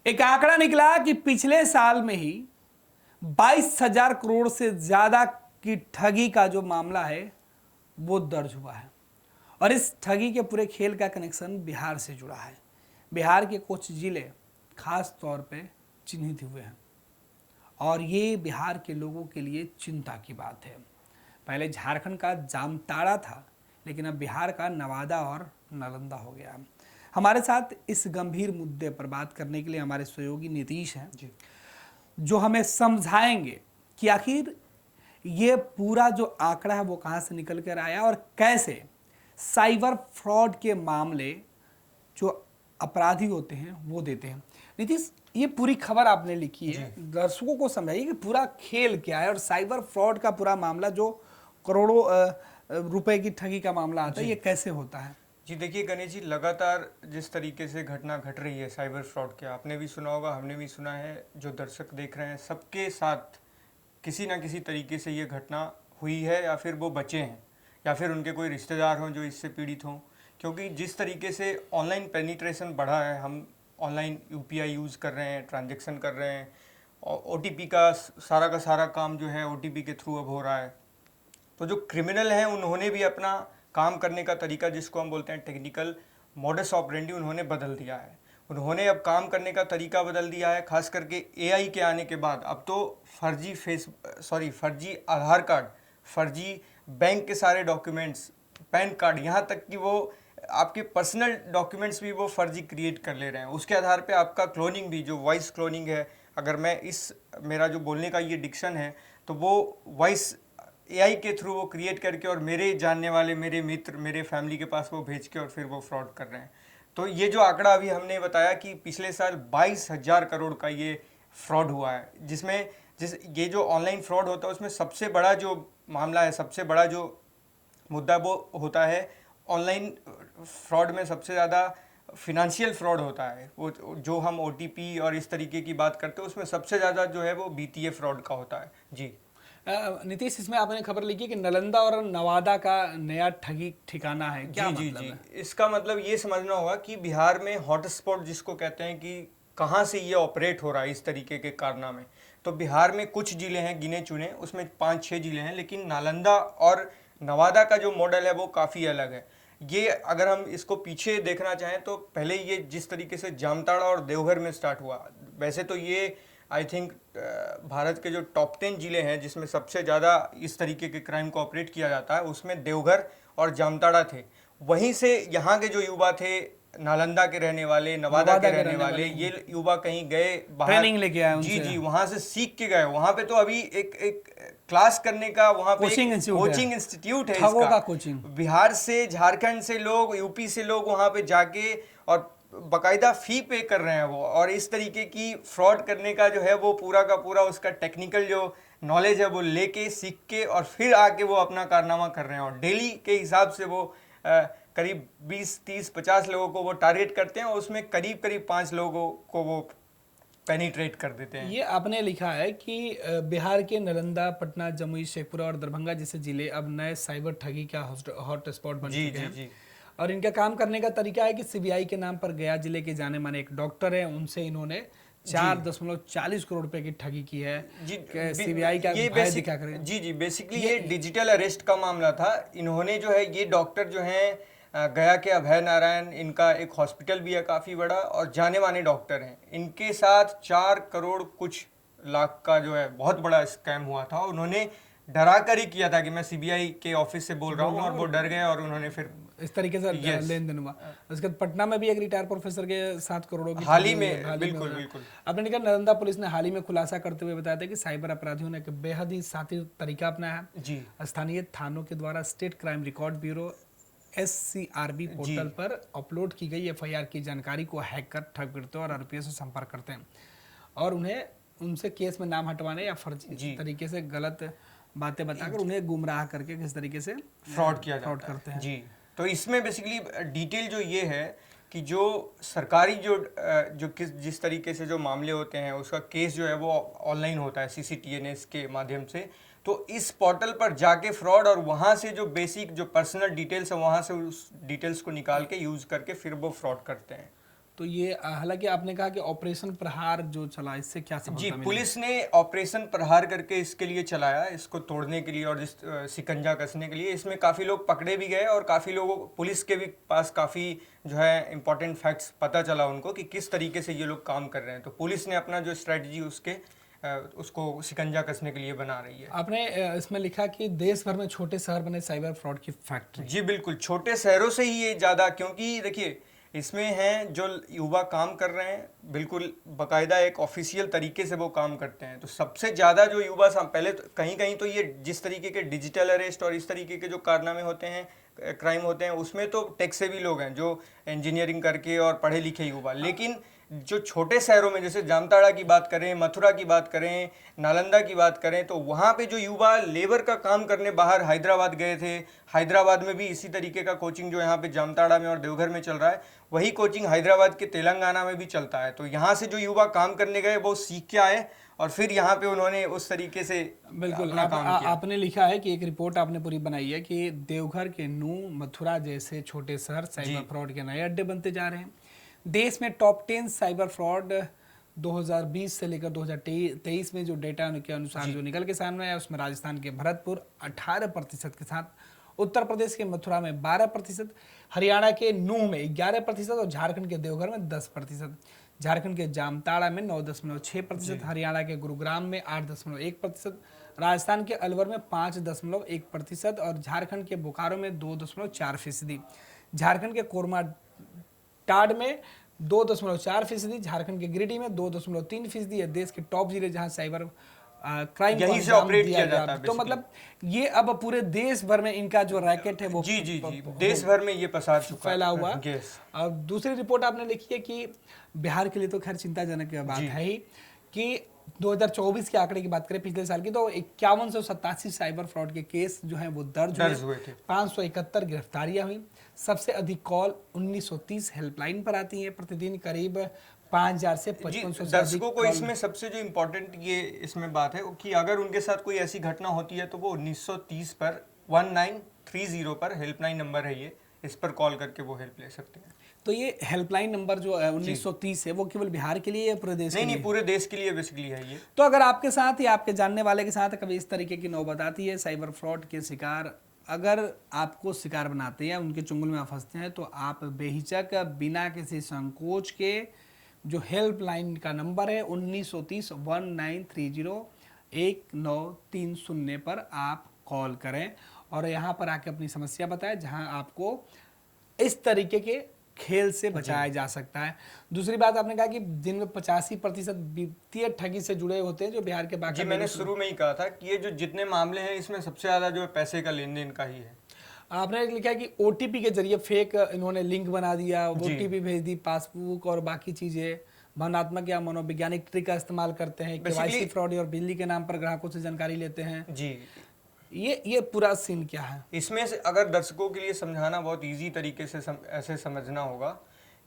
एक आंकड़ा निकला कि पिछले साल में ही 22,000 करोड़ से ज्यादा की ठगी का जो मामला है वो दर्ज हुआ है। और इस ठगी के पूरे खेल का कनेक्शन बिहार से जुड़ा है। बिहार के कुछ जिले खास तौर पे चिन्हित हुए हैं और ये बिहार के लोगों के लिए चिंता की बात है। पहले झारखंड का जामताड़ा था, लेकिन अब बिहार का नवादा और नालंदा हो गया। हमारे साथ इस गंभीर मुद्दे पर बात करने के लिए हमारे सहयोगी नीतीश हैं जी। जो हमें समझाएंगे कि आखिर ये पूरा जो आंकड़ा है वो कहाँ से निकल कर आया और कैसे साइबर फ्रॉड के मामले जो अपराधी होते हैं वो देते हैं। नीतीश, ये पूरी खबर आपने लिखी है, दर्शकों को समझाइए कि पूरा खेल क्या है और साइबर फ्रॉड का पूरा मामला जो करोड़ों रुपए की ठगी का मामला आता है, ये कैसे होता है। जी देखिए गणेश जी, लगातार जिस तरीके से घटना घट रही है साइबर फ्रॉड के, आपने भी सुना होगा, हमने भी सुना है, जो दर्शक देख रहे हैं सबके साथ किसी ना किसी तरीके से ये घटना हुई है, या फिर वो बचे हैं या फिर उनके कोई रिश्तेदार हों जो इससे पीड़ित हों। क्योंकि जिस तरीके से ऑनलाइन पेनिट्रेशन बढ़ा है, हम ऑनलाइन यूपीआई यूज़ कर रहे हैं, ट्रांजेक्शन कर रहे हैं, और ओटीपी का सारा काम जो है ओटीपी के थ्रू अब हो रहा है। तो जो क्रिमिनल हैं उन्होंने भी अपना काम करने का तरीका, जिसको हम बोलते हैं टेक्निकल मॉडस ऑपरेंडी, उन्होंने बदल दिया है। उन्होंने अब काम करने का तरीका बदल दिया है, खास करके एआई के आने के बाद। अब तो फर्जी आधार कार्ड, फर्जी बैंक के सारे डॉक्यूमेंट्स, पैन कार्ड, यहाँ तक कि वो आपके पर्सनल डॉक्यूमेंट्स भी वो फर्जी क्रिएट कर ले रहे हैं। उसके आधार पे आपका क्लोनिंग भी, जो वॉइस क्लोनिंग है, अगर मैं मेरा जो बोलने का ये डिक्शन है, तो वो वॉइस एआई के थ्रू वो क्रिएट करके और मेरे जानने वाले, मेरे मित्र, मेरे फैमिली के पास वो भेज के और फिर वो फ्रॉड कर रहे हैं। तो ये जो आंकड़ा अभी हमने बताया कि पिछले साल 22,000 करोड़ का ये फ्रॉड हुआ है, जिसमें ये जो ऑनलाइन फ्रॉड होता है उसमें सबसे बड़ा जो मामला है, सबसे बड़ा जो मुद्दा वो होता है ऑनलाइन फ्रॉड में, सबसे ज़्यादा फिनेंशियल फ्रॉड होता है। वो जो हम ओटीपी और इस तरीके की बात करते हैं उसमें सबसे ज़्यादा जो है वो बीटीए फ्रॉड का होता है। जी नीतीश, इसमें आपने खबर लिखी कि नालंदा और नवादा का नया ठगी ठिकाना है, क्या मतलब है? इसका मतलब ये समझना होगा कि बिहार में हॉटस्पॉट जिसको कहते हैं कि कहाँ से ये ऑपरेट हो रहा है इस तरीके के कारनामे। तो बिहार में कुछ जिले हैं गिने चुने, उसमें 5-6 जिले हैं, लेकिन नालंदा और नवादा का जो मॉडल है वो काफ़ी अलग है। ये अगर हम इसको पीछे देखना चाहें तो पहले ये जिस तरीके से जामताड़ा और देवघर में स्टार्ट हुआ, वैसे तो ये आई थिंक भारत के जो टॉप 10 जिले हैं जिसमें सबसे ज़्यादा इस तरीके के क्राइम को ऑपरेट किया जाता है, उसमें देवघर और जामताड़ा थे। वहीं से यहाँ के जो युवा थे, नालंदा के रहने वाले, नवादा के रहने वाले, ये युवा कहीं गए बाहर, ट्रेनिंग लेके आए, जी वहाँ से सीख के गए। वहाँ पे तो अभी एक क्लास करने का वहाँ पे कोचिंग इंस्टीट्यूट है इसका। कोचिंग बिहार से, झारखंड से लोग, यूपी से लोग वहाँ पे जाके और बकायदा फी पे कर रहे हैं वो, और इस तरीके की फ्रॉड करने का जो है वो पूरा का पूरा उसका टेक्निकल जो नॉलेज है वो लेके, सीख के और फिर आके वो अपना कारनामा कर रहे हैं। और डेली के हिसाब से वो करीब 20, 30, 50 लोगों को वो टारगेट करते हैं और उसमें करीब 5 लोगों को वो पेनिट्रेट कर देते हैं। ये आपने लिखा है कि बिहार के नालंदा, पटना, जमुई, शेखपुरा और दरभंगा जैसे जिले अब नए साइबर ठगी का हॉटस्पॉट बन चुके हैं। और इनका काम करने का तरीका है कि सीबीआई के नाम पर गया जिले के जाने माने एक डॉक्टर है, उनसे इन्होंने 4.40 करोड़ रुपए की ठगी की है। सीबीआई का भय दिखा कर। जी बेसिकली ये डिजिटल अरेस्ट का मामला था। इन्होंने जो है, ये डॉक्टर जो है गया के अभय नारायण, इनका एक हॉस्पिटल भी है काफ़ी बड़ा और जाने माने डॉक्टर हैं, इनके साथ 4 करोड़ कुछ लाख का जो है बहुत बड़ा स्कैम हुआ था। उन्होंने डरा कर ही किया था कि मैं सीबीआई के ऑफिस से बोल रहा हूँ, और वो डर गए और उन्होंने फिर इस तरीके से लेन देन हुआ। उसके बाद पटना में भी एक रिटायर्ड प्रोफेसर के 7 करोड़ों की हाल ही में बिल्कुल आपने कहा। नालंदा पुलिस ने हाल ही में खुलासा करते हुए बताया था कि साइबर अपराधियों ने एक बेहद ही शातिर तरीका अपनाया है। जी स्थानीय थानों के द्वारा state crime record bureau SCRB portal पर अपलोड की गई FIR की जानकारी को हैक कर ठग पीड़ितों और आरोपियों से संपर्क करते हैं और उन्हें उनसे केस में नाम हटवाने या फर्जी तरीके से गलत बातें बताकर उन्हें गुमराह करके किस तरीके से फ्रॉड करते हैं। जी, तो इसमें बेसिकली डिटेल जो ये है कि जो सरकारी जो जिस तरीके से जो मामले होते हैं उसका केस जो है वो ऑनलाइन होता है CCTNS के माध्यम से। तो इस पोर्टल पर जाके फ्रॉड, और वहाँ से जो बेसिक जो पर्सनल डिटेल्स है वहाँ से उस डिटेल्स को निकाल के यूज़ करके फिर वो फ्रॉड करते हैं। तो ये हालांकि आपने कहा कि ऑपरेशन प्रहार जो चला, इससे क्या जी, सफलता मिली? पुलिस ने ऑपरेशन प्रहार करके इसके लिए चलाया, इसको तोड़ने के लिए और जिस शिकंजा कसने के लिए। इसमें काफ़ी लोग पकड़े भी गए और काफ़ी लोगों पुलिस के भी पास काफ़ी जो है इम्पोर्टेंट फैक्ट्स पता चला उनको कि किस तरीके से ये लोग काम कर रहे हैं। तो पुलिस ने अपना जो स्ट्रेटजी उसको शिकंजा कसने के लिए बना रही है। आपने इसमें लिखा कि देश भर में छोटे शहर बने साइबर फ्रॉड की फैक्ट्री। जी बिल्कुल, छोटे शहरों से ही ये ज़्यादा, क्योंकि देखिए इसमें हैं जो युवा काम कर रहे हैं, बिल्कुल बकायदा एक ऑफिशियल तरीके से वो काम करते हैं। तो सबसे ज़्यादा जो युवा पहले तो कहीं कहीं तो ये जिस तरीके के डिजिटल अरेस्ट और इस तरीके के जो कारनामे होते हैं, क्राइम होते हैं, उसमें तो टेक सेवी लोग हैं जो इंजीनियरिंग करके और पढ़े लिखे युवा। लेकिन जो छोटे शहरों में जैसे जामताड़ा की बात करें, मथुरा की बात करें, नालंदा की बात करें, तो वहाँ पे जो युवा लेबर का काम करने बाहर हैदराबाद गए थे, हैदराबाद में भी इसी तरीके का कोचिंग जो यहाँ पे जामताड़ा में और देवघर में चल रहा है, वही कोचिंग हैदराबाद के तेलंगाना में भी चलता है। तो यहाँ से जो युवा काम करने गए वो सीख के आए और फिर यहाँ पे उन्होंने उस तरीके से बिल्कुल अपना काम किया। आपने लिखा है कि एक रिपोर्ट आपने पूरी बनाई है कि देवघर के नूह, मथुरा जैसे छोटे शहर साइबर फ्रॉड के नए अड्डे बनते जा रहे हैं। देश में टॉप 10 साइबर फ्रॉड 2020 से लेकर 2023 में जो डेटा के अनुसार जो निकल के सामने आया, उसमें राजस्थान के भरतपुर 18% के साथ, उत्तर प्रदेश के मथुरा में 12%, हरियाणा के नूह में 11% और झारखंड के देवघर में 10%, झारखंड के जामताड़ा में 9.6%, हरियाणा के गुरुग्राम में 8.1%, राजस्थान के अलवर में 5.1% और झारखंड के बोकारो में 2.4%, झारखंड के कोरमा टाड में 2.4%, झारखंड के गिरिडीह में 2.3%। ये देश के टॉप जिले जहां साइबर क्राइम यहीं से ऑपरेट किया जाता है तो मतलब ये अब पूरे देश भर में इनका जो रैकेट है वो जी जी जी देश भर में ये पसार चुका फैला हुआ। Yes। और दूसरी रिपोर्ट आपने लिखी है कि बिहार के लिए तो खैर चिंताजनक बात है ही कि 2024 के आंकड़े की बात करें पिछले साल की, तो 5187 साइबर फ्रॉड के केस जो हैं वो दर्ज हुए थे, 571 गिरफ्तारियां हुई। सबसे अधिक कॉल 1930 हेल्पलाइन पर आती हैं, प्रतिदिन करीब 5000 से 5500 दर्शकों को इसमें सबसे जो इम्पोर्टेंट ये इसमें बात है कि अगर उनके साथ कोई ऐसी घटना होती है तो वो 1930 पर 1930 पर हेल्पलाइन नंबर है ये, इस पर कॉल करके वो हेल्प ले सकते हैं। तो ये हेल्पलाइन नंबर जो 1930 है वो केवल बिहार के लिए या पूरे देश के लिए? नहीं, पूरे देश के लिए बेसिकली है ये। तो अगर आपके साथ या आपके जानने वाले के साथ कभी इस तरीके की नौबत आती है, साइबर फ्रॉड के शिकार, अगर आपको शिकार बनाते हैं, उनके चुंगल में फंसते हैं, तो आप बेहिचक बिना किसी संकोच के जो हेल्पलाइन का नंबर है 1930 1930 1930 पर आप कॉल करें और यहाँ पर आके अपनी समस्या बताएं, जहाँ आपको इस तरीके के खेल से बचाया जा सकता है। दूसरी बात आपने कहा कि दिन में 85% वित्तीय ठगी से जुड़े होते हैं जो बिहार के बाकी। जी, मैंने शुरू में ही कहा था कि ये जो जितने मामले हैं इसमें सबसे ज्यादा जो है पैसे का लेन देन का ही है। आपने लिखा है कि ओटीपी के जरिए फेक इन्होंने लिंक बना दिया, ओटीपी भेज दी, पासबुक और बाकी चीजें, भावनात्मक या मनोवैज्ञानिक ट्रिक का इस्तेमाल करते हैं, केवाईसी फ्रॉड और बिजली के नाम पर ग्राहकों से जानकारी लेते हैं। जी, ये पूरा सीन क्या है? इसमें से अगर दर्शकों के लिए समझाना बहुत इजी तरीके से ऐसे समझना होगा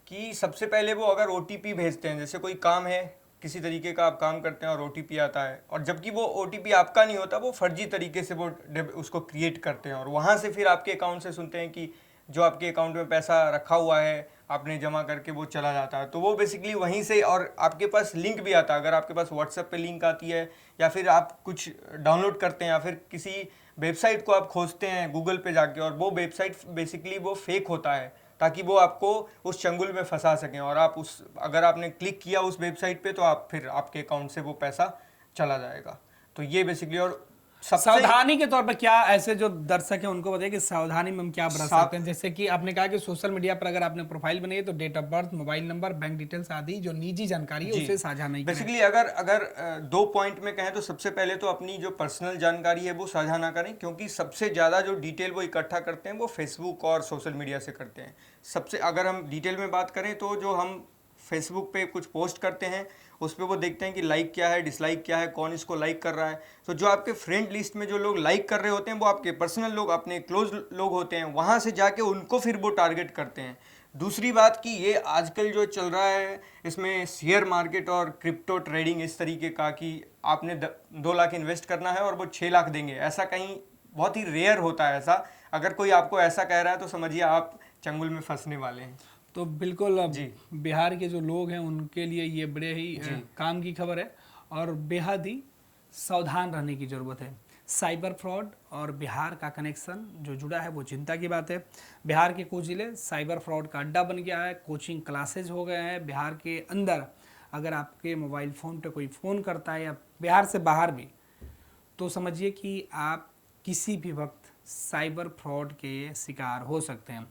कि सबसे पहले वो अगर ओटीपी भेजते हैं, जैसे कोई काम है, किसी तरीके का आप काम करते हैं और ओटीपी आता है, और जबकि वो ओटीपी आपका नहीं होता, वो फर्जी तरीके से वो उसको क्रिएट करते हैं और वहाँ से फिर आपके अकाउंट से सुनते हैं कि जो आपके अकाउंट में पैसा रखा हुआ है आपने जमा करके वो चला जाता है। तो वो बेसिकली वहीं से, और आपके पास लिंक भी आता है, अगर आपके पास व्हाट्सएप पे लिंक आती है या फिर आप कुछ डाउनलोड करते हैं या फिर किसी वेबसाइट को आप खोजते हैं गूगल पे जाके, और वो वेबसाइट बेसिकली वो फेक होता है ताकि वो आपको उस चंगुल में फंसा सकें, और आप अगर आपने क्लिक किया उस वेबसाइट पे तो आप फिर आपके अकाउंट से वो पैसा चला जाएगा। तो ये बेसिकली, और सावधानी के तौर पर क्या ऐसे जो दर्शक हैं उनको बताइए कि सावधानी में हम क्या बरत सकते हैं? जैसे कि आपने कहा कि सोशल मीडिया पर अगर आपने प्रोफाइल बनाई है तो date of birth, mobile number, bank details आदि जो निजी जानकारी है उसे साझा नहीं करें। बेसिकली अगर 2 पॉइंट में कहें तो सबसे पहले तो अपनी जो पर्सनल जानकारी है वो साझा ना करें, क्योंकि सबसे ज़्यादा जो डिटेल वो इकट्ठा करते हैं वो फेसबुक और सोशल मीडिया से करते हैं। सबसे अगर हम डिटेल में बात करें तो जो हम फेसबुक पे कुछ पोस्ट करते हैं उस पर वो देखते हैं कि लाइक क्या है, डिसलाइक क्या है, कौन इसको लाइक कर रहा है। तो जो आपके फ्रेंड लिस्ट में जो लोग लाइक कर रहे होते हैं वो आपके पर्सनल लोग, अपने क्लोज लोग होते हैं, वहाँ से जाके उनको फिर वो टारगेट करते हैं। दूसरी बात कि ये आजकल जो चल रहा है इसमें शेयर मार्केट और क्रिप्टो ट्रेडिंग इस तरीके का कि आपने 2 लाख इन्वेस्ट करना है और वो 6 लाख देंगे, ऐसा कहीं बहुत ही रेयर होता है। ऐसा अगर कोई आपको ऐसा कह रहा है तो समझिए आप चंगुल में फंसने वाले हैं। तो बिल्कुल अब जी। बिहार के जो लोग हैं उनके लिए ये बड़े ही काम की खबर है और बेहद ही सावधान रहने की ज़रूरत है। साइबर फ्रॉड और बिहार का कनेक्शन जो जुड़ा है वो चिंता की बात है। बिहार के कुछ जिले साइबर फ्रॉड का अड्डा बन गया है, कोचिंग क्लासेज हो गए हैं। बिहार के अंदर अगर आपके मोबाइल फ़ोन पे कोई फ़ोन करता है या बिहार से बाहर भी, तो समझिए कि आप किसी भी वक्त साइबर फ्रॉड के शिकार हो सकते हैं।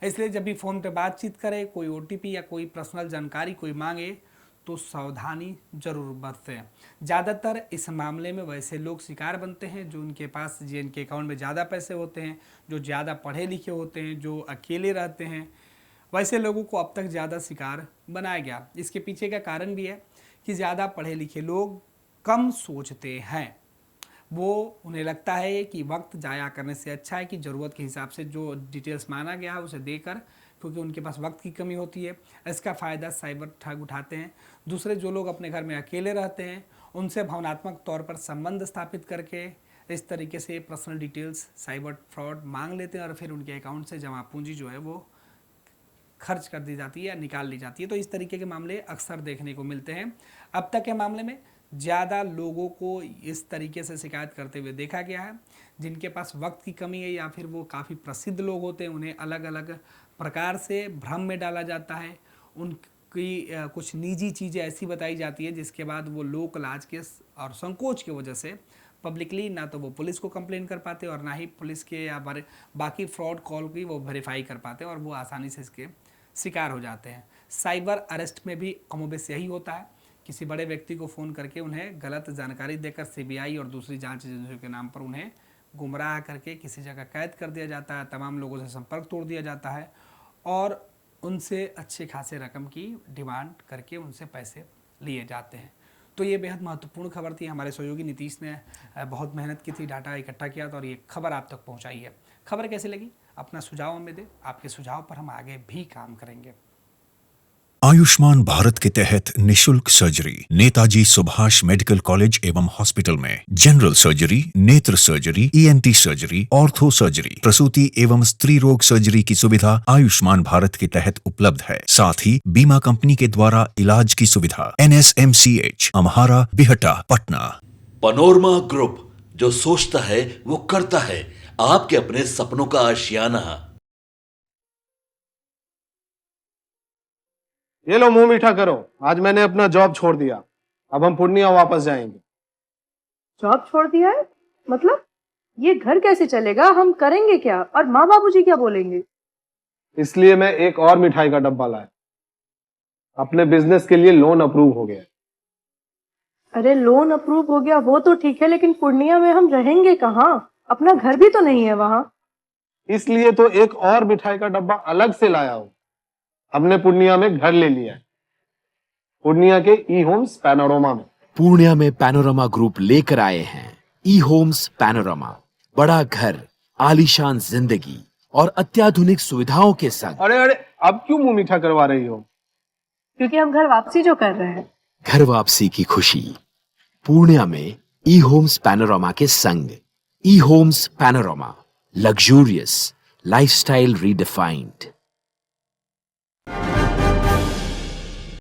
इसलिए जब भी फ़ोन पे बातचीत करें, कोई OTP या कोई पर्सनल जानकारी कोई मांगे तो सावधानी जरूर बरतें। ज़्यादातर इस मामले में वैसे लोग शिकार बनते हैं जो उनके पास जिनके अकाउंट में ज़्यादा पैसे होते हैं, जो ज़्यादा पढ़े लिखे होते हैं, जो अकेले रहते हैं, वैसे लोगों को अब तक ज़्यादा शिकार बनाया गया। इसके पीछे का कारण भी है कि ज़्यादा पढ़े लिखे लोग कम सोचते हैं। वो उन्हें लगता है कि वक्त ज़ाया करने से अच्छा है कि ज़रूरत के हिसाब से जो डिटेल्स मांगा गया है उसे देकर, क्योंकि उनके पास वक्त की कमी होती है। इसका फ़ायदा साइबर ठग उठाते हैं। दूसरे जो लोग अपने घर में अकेले रहते हैं उनसे भावनात्मक तौर पर संबंध स्थापित करके इस तरीके से पर्सनल डिटेल्स साइबर फ्रॉड मांग लेते हैं और फिर उनके अकाउंट से जमा पूंजी जो है वो खर्च कर दी जाती है या निकाल ली जाती है। तो इस तरीके के मामले अक्सर देखने को मिलते हैं। अब तक के मामले में ज़्यादा लोगों को इस तरीके से शिकायत करते हुए देखा गया है जिनके पास वक्त की कमी है या फिर वो काफ़ी प्रसिद्ध लोग होते हैं, उन्हें अलग अलग प्रकार से भ्रम में डाला जाता है। उनकी कुछ निजी चीज़ें ऐसी बताई जाती है जिसके बाद वो लोक लाज के और संकोच की वजह से पब्लिकली ना तो वो पुलिस को कंप्लेन कर पाते और ना ही पुलिस के या बाकी फ्रॉड कॉल की वो वेरीफाई कर पाते और वो आसानी से इसके शिकार हो जाते हैं। साइबर अरेस्ट में भी कमोबेश यही होता है। किसी बड़े व्यक्ति को फ़ोन करके उन्हें गलत जानकारी देकर CBI और दूसरी जांच एजेंसियों के नाम पर उन्हें गुमराह करके किसी जगह कैद कर दिया जाता है, तमाम लोगों से संपर्क तोड़ दिया जाता है और उनसे अच्छे खासे रकम की डिमांड करके उनसे पैसे लिए जाते हैं। तो ये बेहद महत्वपूर्ण खबर थी। हमारे सहयोगी नीतीश ने बहुत मेहनत की थी, डाटा इकट्ठा किया था और ये खबर आप तक पहुंचाई है। खबर कैसी लगी अपना सुझाव हमें दें। आपके सुझाव पर हम आगे भी काम करेंगे। आयुष्मान भारत के तहत निशुल्क surgery Netaji Subhash medical college एवं हॉस्पिटल में जनरल सर्जरी, नेत्र surgery, ENT surgery, ortho surgery, प्रसूति एवं स्त्री रोग सर्जरी की सुविधा आयुष्मान भारत के तहत उपलब्ध है। साथ ही बीमा कंपनी के द्वारा इलाज की सुविधा। NSMCH, Amhara, Bihta, Patna. Panorama group, जो सोचता है वो करता है। आपके अपने सपनों का आशियाना। ये लो मुंह मीठा करो, आज मैंने अपना जॉब छोड़ दिया। अब हम पूर्णिया वापस जाएंगे। जॉब छोड़ दिया है? मतलब ये घर कैसे चलेगा? हम करेंगे क्या? और माँ बाबूजी क्या बोलेंगे? इसलिए मैं एक और मिठाई का डब्बा लाया। अपने बिजनेस के लिए लोन अप्रूव हो गया। अरे लोन अप्रूव हो गया वो तो ठीक है, लेकिन पूर्णिया में हम रहेंगे कहाँ? अपना घर भी तो नहीं है वहाँ। इसलिए तो एक और मिठाई का डब्बा अलग से लाया हूँ। हमने पूर्णिया में घर ले लिया है, पूर्णिया के E-Homes पैनोरमा में। पूर्णिया में पैनोरमा ग्रुप लेकर आए हैं E-Homes पैनोरमा। बड़ा घर, आलीशान जिंदगी और अत्याधुनिक सुविधाओं के संग। अरे अरे, अब क्यों मुंह मीठा करवा रही हो? क्योंकि हम घर वापसी जो कर रहे हैं। घर वापसी की खुशी पूर्णिया में E-Homes पैनोरमा के संग। E-Homes panorama, luxurious lifestyle redefined.